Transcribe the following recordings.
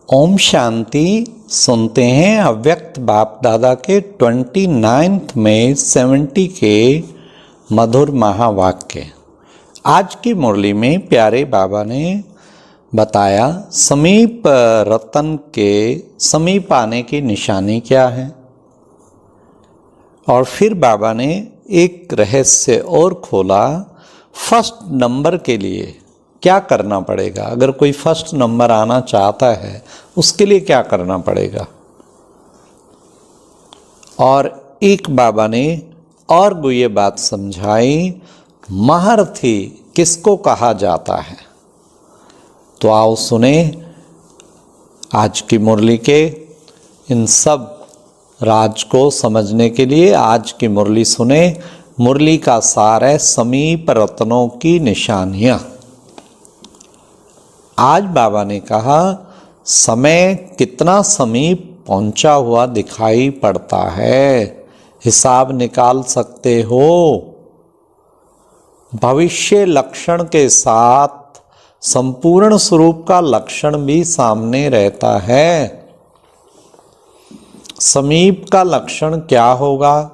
ओम शांति। सुनते हैं अव्यक्त बाप दादा के 29 मई 70 के मधुर महावाक्य। आज की मुरली में प्यारे बाबा ने बताया समीप रतन के समीप आने की निशानी क्या है, और फिर बाबा ने एक रहस्य और खोला। फर्स्ट नंबर के लिए क्या करना पड़ेगा? अगर कोई फर्स्ट नंबर आना चाहता है उसके लिए क्या करना पड़ेगा? और एक बाबा ने और वो ये बात समझाई, महारथी किसको कहा जाता है। तो आओ सुने आज की मुरली के इन सब राज को समझने के लिए आज की मुरली सुने। मुरली का सार है समीप रत्नों की निशानियां। आज बाबा ने कहा समय कितना समीप पहुंचा हुआ दिखाई पड़ता है, हिसाब निकाल सकते हो। भविष्य लक्षण के साथ संपूर्ण स्वरूप का लक्षण भी सामने रहता है। समीप का लक्षण क्या होगा?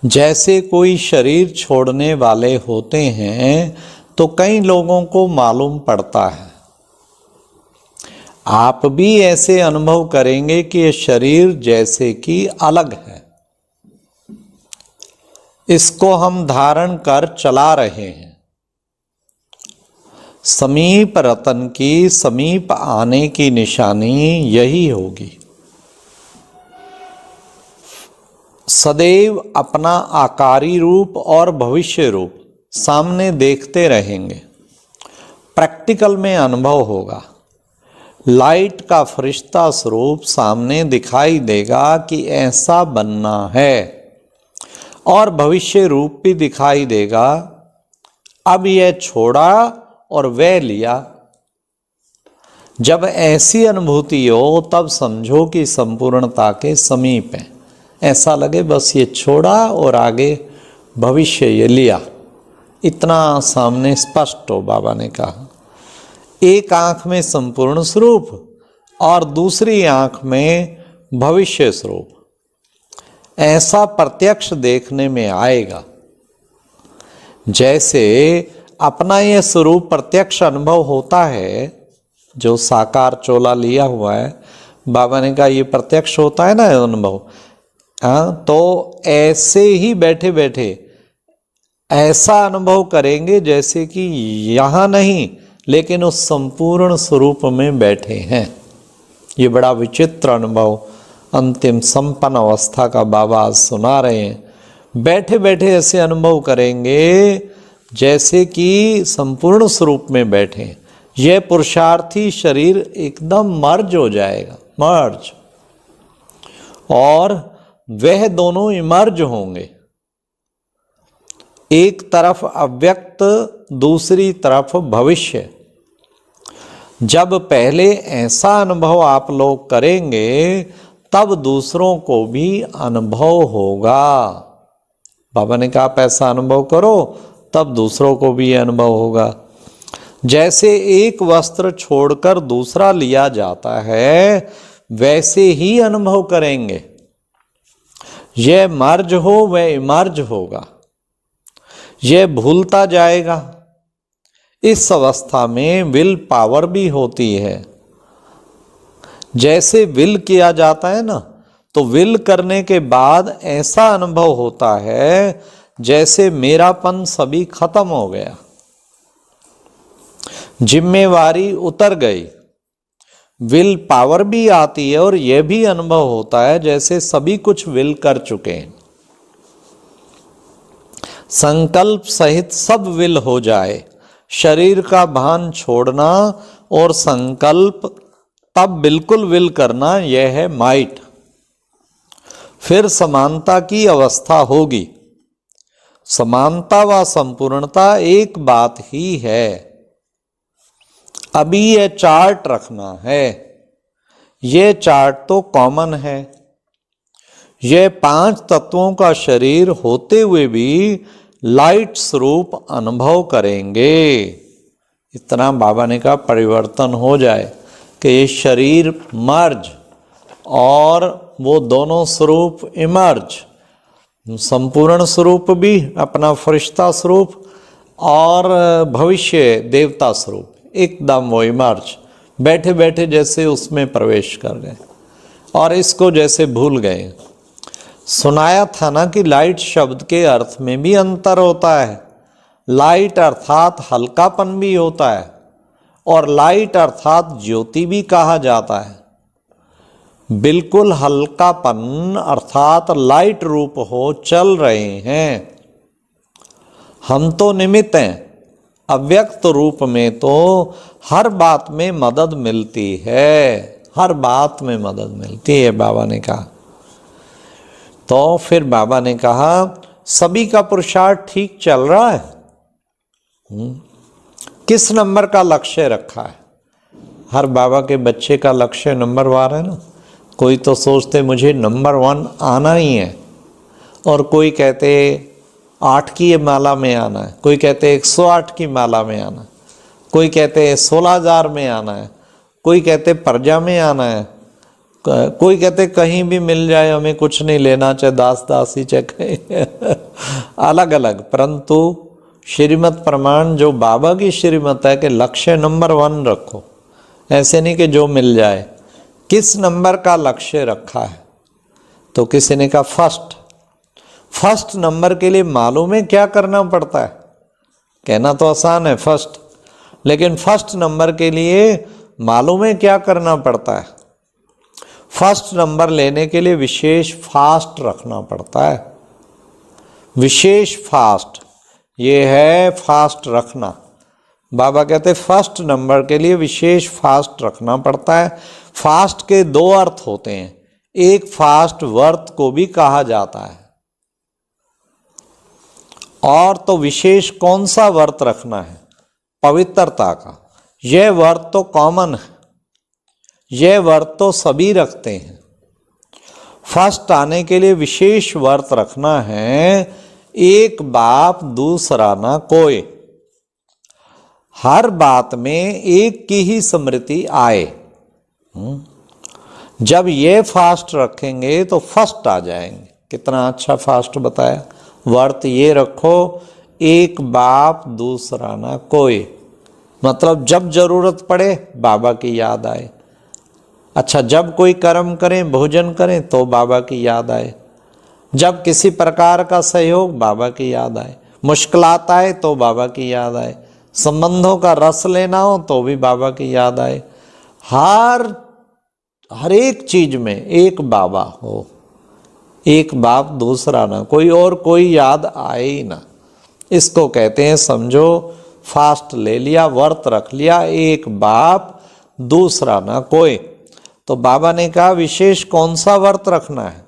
जैसे कोई शरीर छोड़ने वाले होते हैं तो कई लोगों को मालूम पड़ता है। आप भी ऐसे अनुभव करेंगे कि ये शरीर जैसे कि अलग है, इसको हम धारण कर चला रहे हैं। समीप रतन की समीप आने की निशानी यही होगी। सदैव अपना आकारी रूप और भविष्य रूप सामने देखते रहेंगे। प्रैक्टिकल में अनुभव होगा। लाइट का फरिश्ता स्वरूप सामने दिखाई देगा कि ऐसा बनना है, और भविष्य रूप भी दिखाई देगा। अब यह छोड़ा और वह लिया। जब ऐसी अनुभूति हो तब समझो कि संपूर्णता के समीप है। ऐसा लगे बस ये छोड़ा और आगे भविष्य ये लिया। इतना सामने स्पष्ट हो। बाबा ने कहा एक आंख में संपूर्ण स्वरूप और दूसरी आंख में भविष्य स्वरूप, ऐसा प्रत्यक्ष देखने में आएगा। जैसे अपना यह स्वरूप प्रत्यक्ष अनुभव होता है, जो साकार चोला लिया हुआ है, बाबा ने कहा ये प्रत्यक्ष होता है ना अनुभव। हाँ, तो ऐसे ही बैठे बैठे ऐसा अनुभव करेंगे जैसे कि यहाँ नहीं लेकिन उस संपूर्ण स्वरूप में बैठे हैं। ये बड़ा विचित्र अनुभव अंतिम संपन्न अवस्था का बाबा आज सुना रहे हैं। बैठे बैठे ऐसे अनुभव करेंगे जैसे कि संपूर्ण स्वरूप में बैठे। यह पुरुषार्थी शरीर एकदम मर्ज हो जाएगा, मर्ज, और वह दोनों इमर्ज होंगे। एक तरफ अव्यक्त, दूसरी तरफ भविष्य। जब पहले ऐसा अनुभव आप लोग करेंगे तब दूसरों को भी अनुभव होगा। बाबा ने कहा आप ऐसा अनुभव करो तब दूसरों को भी अनुभव होगा। जैसे एक वस्त्र छोड़कर दूसरा लिया जाता है, वैसे ही अनुभव करेंगे। यह मर्ज हो वह इमर्ज होगा। यह भूलता जाएगा। इस अवस्था में विल पावर भी होती है। जैसे विल किया जाता है ना, तो विल करने के बाद ऐसा अनुभव होता है जैसे मेरापन सभी खत्म हो गया, जिम्मेवारी उतर गई। विल पावर भी आती है और यह भी अनुभव होता है जैसे सभी कुछ विल कर चुके हैं। संकल्प सहित सब विल हो जाए, शरीर का भान छोड़ना और संकल्प तब बिल्कुल विल करना, यह है माइट। फिर समानता की अवस्था होगी। समानता व संपूर्णता एक बात ही है। अभी यह चार्ट रखना है। यह चार्ट तो कॉमन है। यह 5 तत्वों का शरीर होते हुए भी लाइट स्वरूप अनुभव करेंगे। इतना बाबा ने कहा परिवर्तन हो जाए कि ये शरीर मर्ज और वो दोनों स्वरूप इमर्ज, संपूर्ण स्वरूप भी अपना फरिश्ता स्वरूप और भविष्य देवता स्वरूप, एकदम वो इमर्ज, बैठे बैठे जैसे उसमें प्रवेश कर गए और इसको जैसे भूल गए। सुनाया था ना कि लाइट शब्द के अर्थ में भी अंतर होता है। लाइट अर्थात हल्कापन भी होता है और लाइट अर्थात ज्योति भी कहा जाता है। बिल्कुल हल्कापन अर्थात लाइट रूप हो चल रहे हैं, हम तो निमित्त हैं। अव्यक्त रूप में तो हर बात में मदद मिलती है, हर बात में मदद मिलती है, बाबा ने कहा। तो फिर बाबा ने कहा सभी का पुरुषार्थ ठीक चल रहा है। किस नंबर का लक्ष्य रखा है? हर बाबा के बच्चे का लक्ष्य नंबरवार है ना। कोई तो सोचते मुझे नंबर 1 आना ही है, और कोई कहते 8 की माला में आना है, कोई कहते 108 की माला में आना है, कोई कहते 16,000 में आना है, कोई कहते प्रजा में आना है, कोई कहते कहीं भी मिल जाए हमें कुछ नहीं लेना, चाहे दास दासी चाहे अलग अलग। परंतु श्रीमत प्रमाण जो बाबा की श्रीमत है कि लक्ष्य नंबर 1 रखो, ऐसे नहीं कि जो मिल जाए। किस नंबर का लक्ष्य रखा है? तो किसी ने कहा फर्स्ट नंबर के लिए मालूम है क्या करना पड़ता है? कहना तो आसान है फर्स्ट, लेकिन फर्स्ट नंबर के लिए मालूम है क्या करना पड़ता है? फर्स्ट नंबर लेने के लिए विशेष फास्ट रखना पड़ता है। विशेष फास्ट, ये है फास्ट रखना। बाबा कहते फर्स्ट नंबर के लिए विशेष फास्ट रखना पड़ता है। फास्ट के 2 अर्थ होते हैं, एक फास्ट व्रत को भी कहा जाता है। और तो विशेष कौन सा व्रत रखना है? पवित्रता का। यह व्रत तो कॉमन है, यह व्रत तो सभी रखते हैं। फर्स्ट आने के लिए विशेष व्रत रखना है, एक बाप दूसरा ना कोई। हर बात में एक की ही स्मृति आए। जब ये फास्ट रखेंगे तो फर्स्ट आ जाएंगे। कितना अच्छा फास्ट बताया। व्रत ये रखो, एक बाप दूसरा ना कोई, मतलब जब जरूरत पड़े बाबा की याद आए। अच्छा, जब कोई कर्म करें, भोजन करें तो बाबा की याद आए, जब किसी प्रकार का सहयोग बाबा की याद आए, मुश्किलात आए तो बाबा की याद आए, संबंधों का रस लेना हो तो भी बाबा की याद आए। हर एक चीज में एक बाबा हो, एक बाप दूसरा ना कोई, और कोई याद आए ही ना। इसको कहते हैं, समझो फास्ट ले लिया, व्रत रख लिया, एक बाप दूसरा ना कोई। तो बाबा ने कहा विशेष कौन सा व्रत रखना है?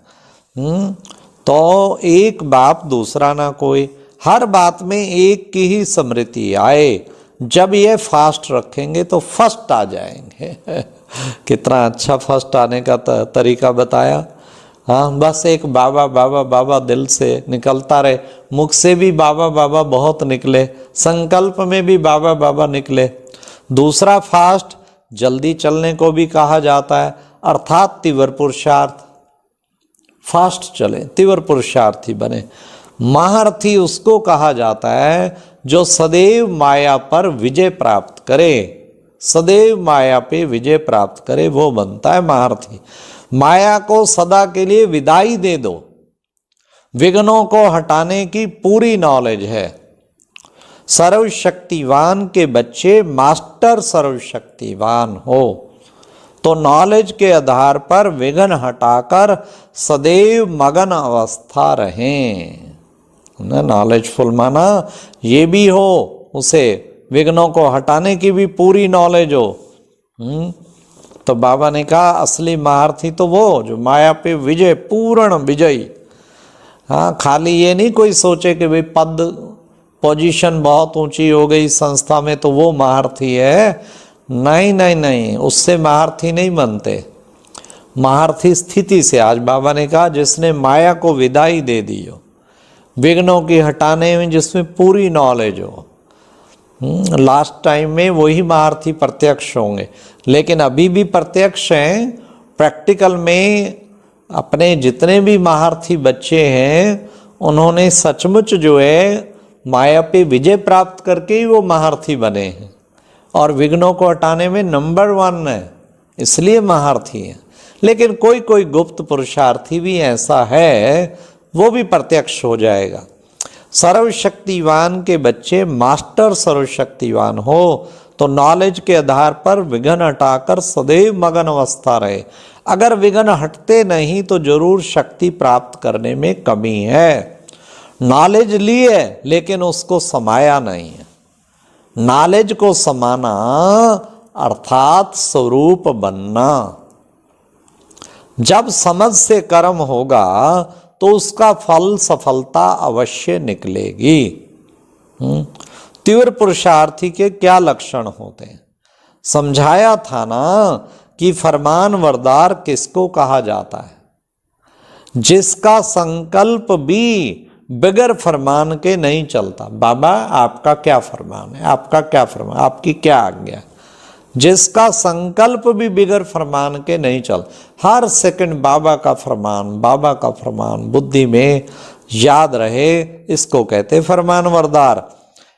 तो एक बाप दूसरा ना कोई, हर बात में एक की ही स्मृति आए। जब ये फास्ट रखेंगे तो फर्स्ट आ जाएंगे। कितना अच्छा फर्स्ट आने का तरीका बताया। हाँ, बस एक बाबा बाबा बाबा दिल से निकलता रहे, मुख से भी बाबा बाबा बहुत निकले, संकल्प में भी बाबा बाबा निकले। दूसरा फास्ट जल्दी चलने को भी कहा जाता है, अर्थात तीव्र पुरुषार्थ। फास्ट चले, तीव्र पुरुषार्थी बने। महारथी उसको कहा जाता है जो सदैव माया पर विजय प्राप्त करे, सदैव माया पे विजय प्राप्त करे, वो बनता है महारथी। माया को सदा के लिए विदाई दे दो, विघ्नों को हटाने की पूरी नॉलेज है। सर्वशक्तिवान के बच्चे मास्टर सर्वशक्तिवान हो, तो नॉलेज के आधार पर विघ्न हटाकर सदैव मगन अवस्था रहें। नॉलेजफुल माना ये भी हो, उसे विघ्नों को हटाने की भी पूरी नॉलेज हो। तो बाबा ने कहा असली महारथी तो वो जो माया पे विजय, पूर्ण विजयी। हाँ, खाली ये नहीं कोई सोचे कि भाई पद पोजीशन बहुत ऊंची हो गई संस्था में तो वो महारथी है। नहीं नहीं नहीं, उससे महारथी नहीं बनते। महारथी स्थिति से, आज बाबा ने कहा जिसने माया को विदाई दे दी हो, विघ्नों की हटाने में जिसमें पूरी नॉलेज हो, लास्ट टाइम में वही महारथी प्रत्यक्ष होंगे, लेकिन अभी भी प्रत्यक्ष हैं। प्रैक्टिकल में अपने जितने भी महारथी बच्चे हैं उन्होंने सचमुच जो है माया पे विजय प्राप्त करके ही वो महारथी बने हैं और विघ्नों को हटाने में नंबर 1 है, इसलिए महारथी हैं। लेकिन कोई कोई गुप्त पुरुषार्थी भी ऐसा है, वो भी प्रत्यक्ष हो जाएगा। सर्वशक्तिवान के बच्चे मास्टर सर्वशक्तिवान हो तो नॉलेज के आधार पर विघ्न हटाकर सदैव मगन अवस्था रहे। अगर विघ्न हटते नहीं तो जरूर शक्ति प्राप्त करने में कमी है। नॉलेज ली है लेकिन उसको समाया नहीं है। नॉलेज को समाना अर्थात स्वरूप बनना। जब समझ से कर्म होगा तो उसका फल सफलता अवश्य निकलेगी। तीव्र पुरुषार्थी के क्या लक्षण होते हैं? समझाया था ना कि फरमान वरदार किसको कहा जाता है? जिसका संकल्प भी बगैर फरमान के नहीं चलता। बाबा आपका क्या फरमान है, आपका क्या फरमान, आपकी क्या आज्ञा? जिसका संकल्प भी बगैर फरमान के नहीं चल, हर सेकंड बाबा का फरमान बुद्धि में याद रहे, इसको कहते फरमान वरदार।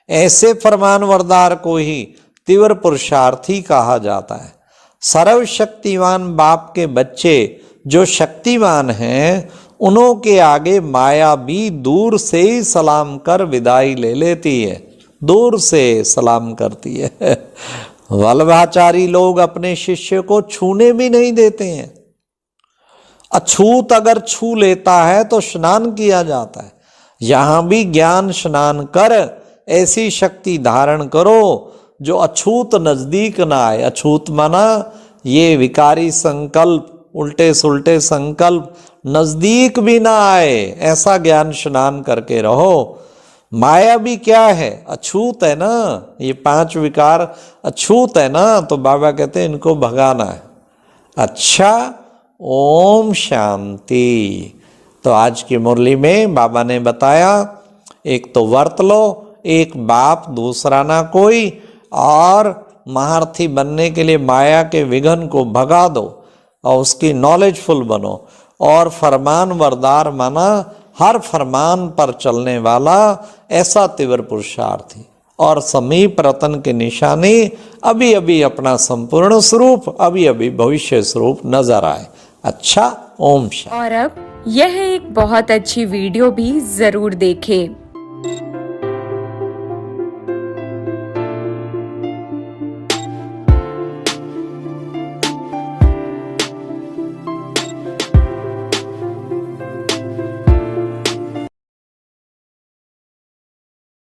ऐसे फरमान वरदार को ही तीव्र पुरुषार्थी कहा जाता है। सर्वशक्तिवान बाप के बच्चे जो शक्तिवान हैं उन्हों के आगे माया भी दूर से ही सलाम कर विदाई ले लेती है, दूर से सलाम करती है। वल्लभाचारी लोग अपने शिष्य को छूने भी नहीं देते हैं। अछूत अगर छू लेता है तो स्नान किया जाता है। यहां भी ज्ञान स्नान कर ऐसी शक्ति धारण करो जो अछूत नजदीक ना आए। अछूत माना ये विकारी संकल्प, उल्टे सुल्टे संकल्प नजदीक भी ना आए, ऐसा ज्ञान स्नान करके रहो। माया भी क्या है? अछूत है ना। ये 5 विकार अछूत है ना, तो बाबा कहते हैं इनको भगाना है। अच्छा, ओम शांति। तो आज की मुरली में बाबा ने बताया, एक तो वर्त लो, एक बाप दूसरा ना कोई, और महारथी बनने के लिए माया के विघ्न को भगा दो और उसकी नॉलेजफुल बनो। और फरमान वरदार माना हर फरमान पर चलने वाला ऐसा तीव्र पुरुषार्थी। और समीप रतन की निशानी अभी अभी अपना संपूर्ण स्वरूप, अभी अभी भविष्य स्वरूप नजर आए। अच्छा, ओम शांति। और अब यह एक बहुत अच्छी वीडियो भी जरूर देखें।